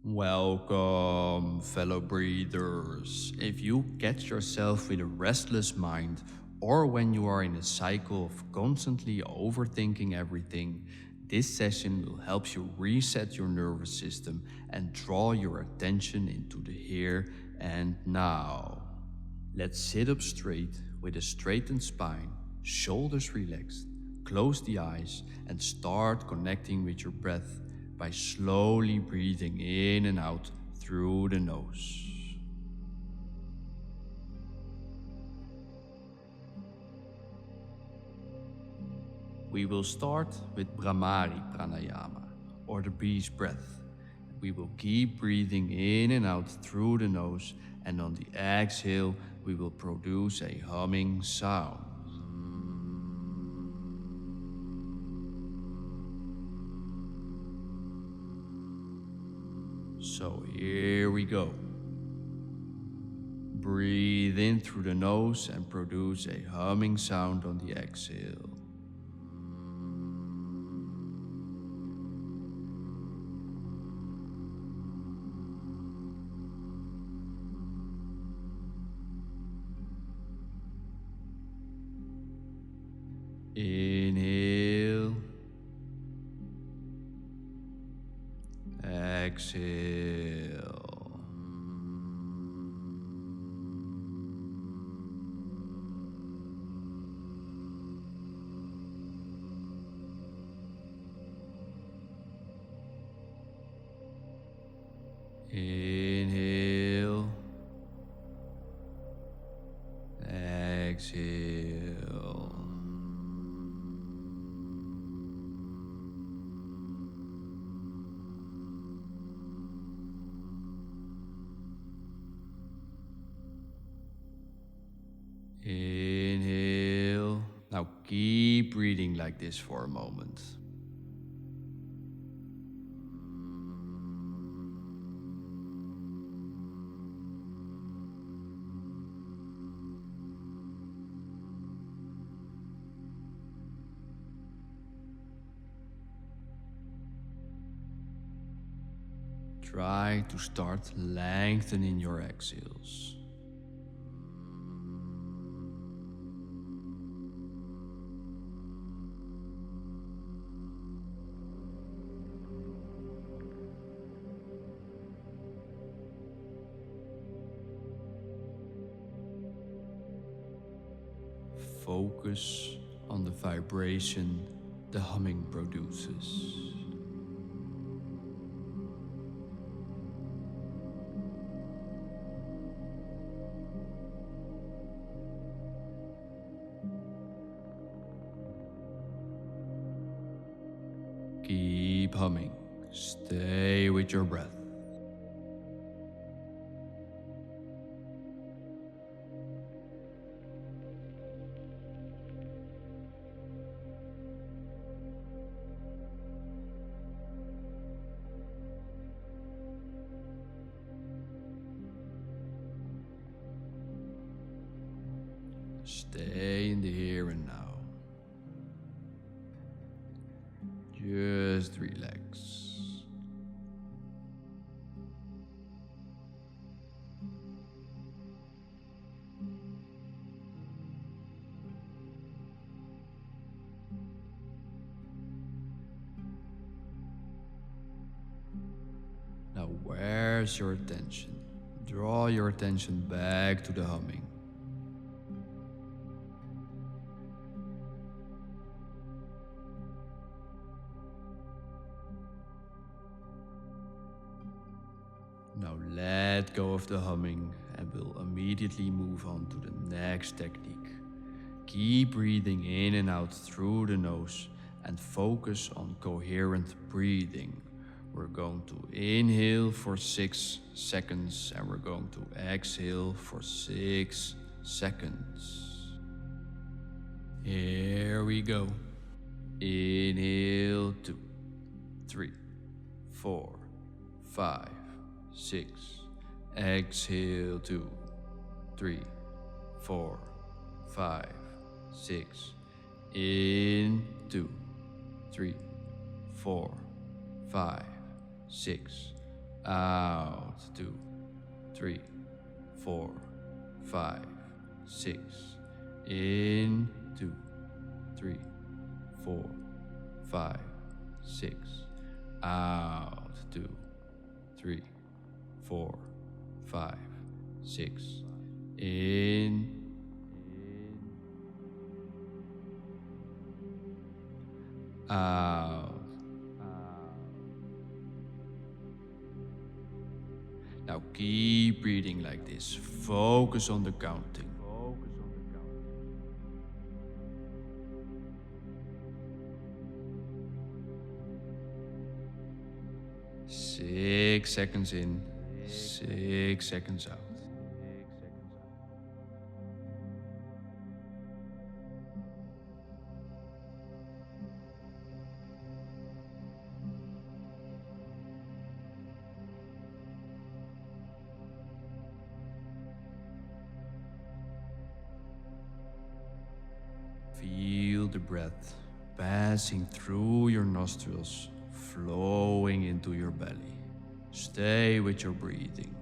Welcome, fellow breathers. If you catch yourself with a restless mind, or when you are in a cycle of constantly overthinking everything, this session will help you reset your nervous system and draw your attention into the here and now. Let's sit up straight with a straightened spine, shoulders relaxed, close the eyes, and start connecting with your breath by slowly breathing in and out through the nose. We will start with Bhramari Pranayama, or the bee's breath. We will keep breathing in and out through the nose, and on the exhale, we will produce a humming sound. So here we go. Breathe in through the nose and produce a humming sound on the exhale. Inhale. Exhale. Inhale. Exhale. Inhale. Now keep breathing like this for a moment. Try to start lengthening your exhales. Focus on the vibration the humming produces. Keep humming. Stay with your breath. Stay in the here and now. Just relax. Now where's your attention? Draw your attention back to the humming. Now let go of the humming and we'll immediately move on to the next technique. Keep breathing in and out through the nose and focus on coherent breathing. We're going to inhale for 6 seconds and we're going to exhale for 6 seconds. Here we go. Inhale 2, 3, 4, 5, 6. Exhale 2, 3, 4, 5, 6. In 2, 3, 4, 5, 6. Out. 2, 3, 4, 5, 6. In. 2, 3, 4, 5, 6. Out. 2, 3, 4, 5, 6. In. Out. Now keep breathing like this. Focus on the counting. 6 seconds in, 6 seconds out. Feel the breath passing through your nostrils, flowing into your belly. Stay with your breathing.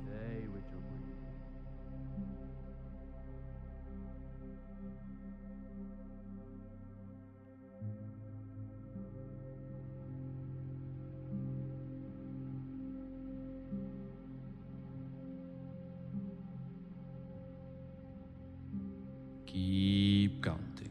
Keep counting.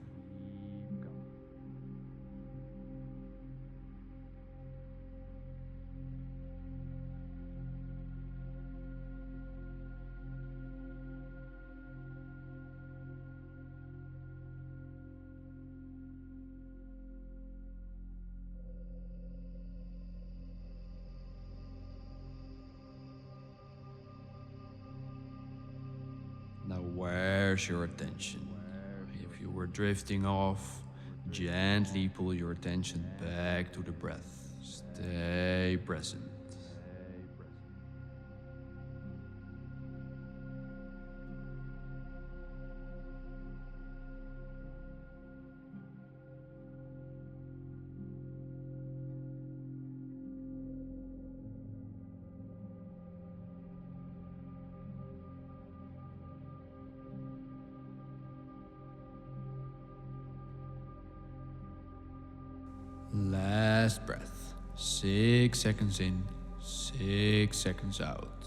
Now where's your attention? If you were drifting off, gently pull your attention back to the breath. Stay present. Last breath. 6 seconds in, 6 seconds out.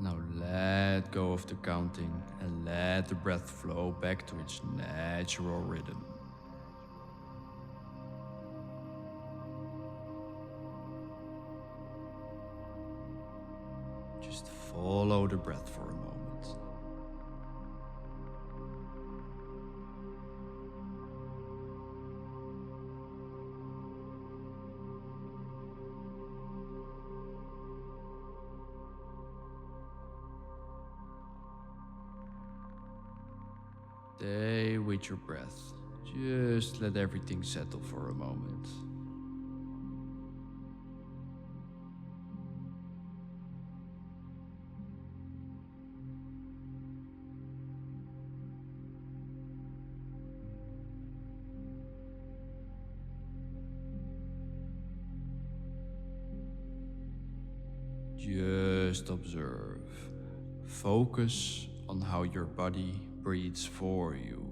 Now let go of the counting and let the breath flow back to its natural rhythm. Just follow the breath for a moment. Stay with your breath. Just let everything settle for a moment. Just observe. Focus on how your body breathes for you.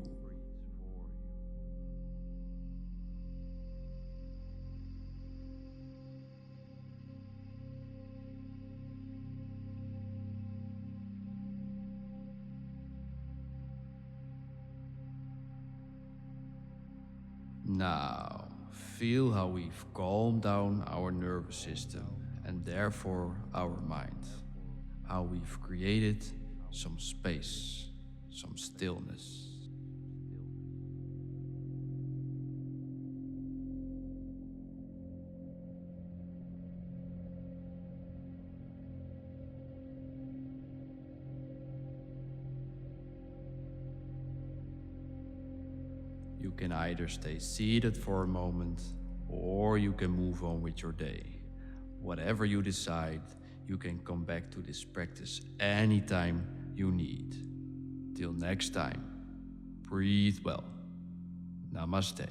Now, feel how we've calmed down our nervous system and therefore our mind. How we've created some space, some stillness. You can either stay seated for a moment or you can move on with your day. Whatever you decide, you can come back to this practice anytime you need. Until next time, breathe well. Namaste.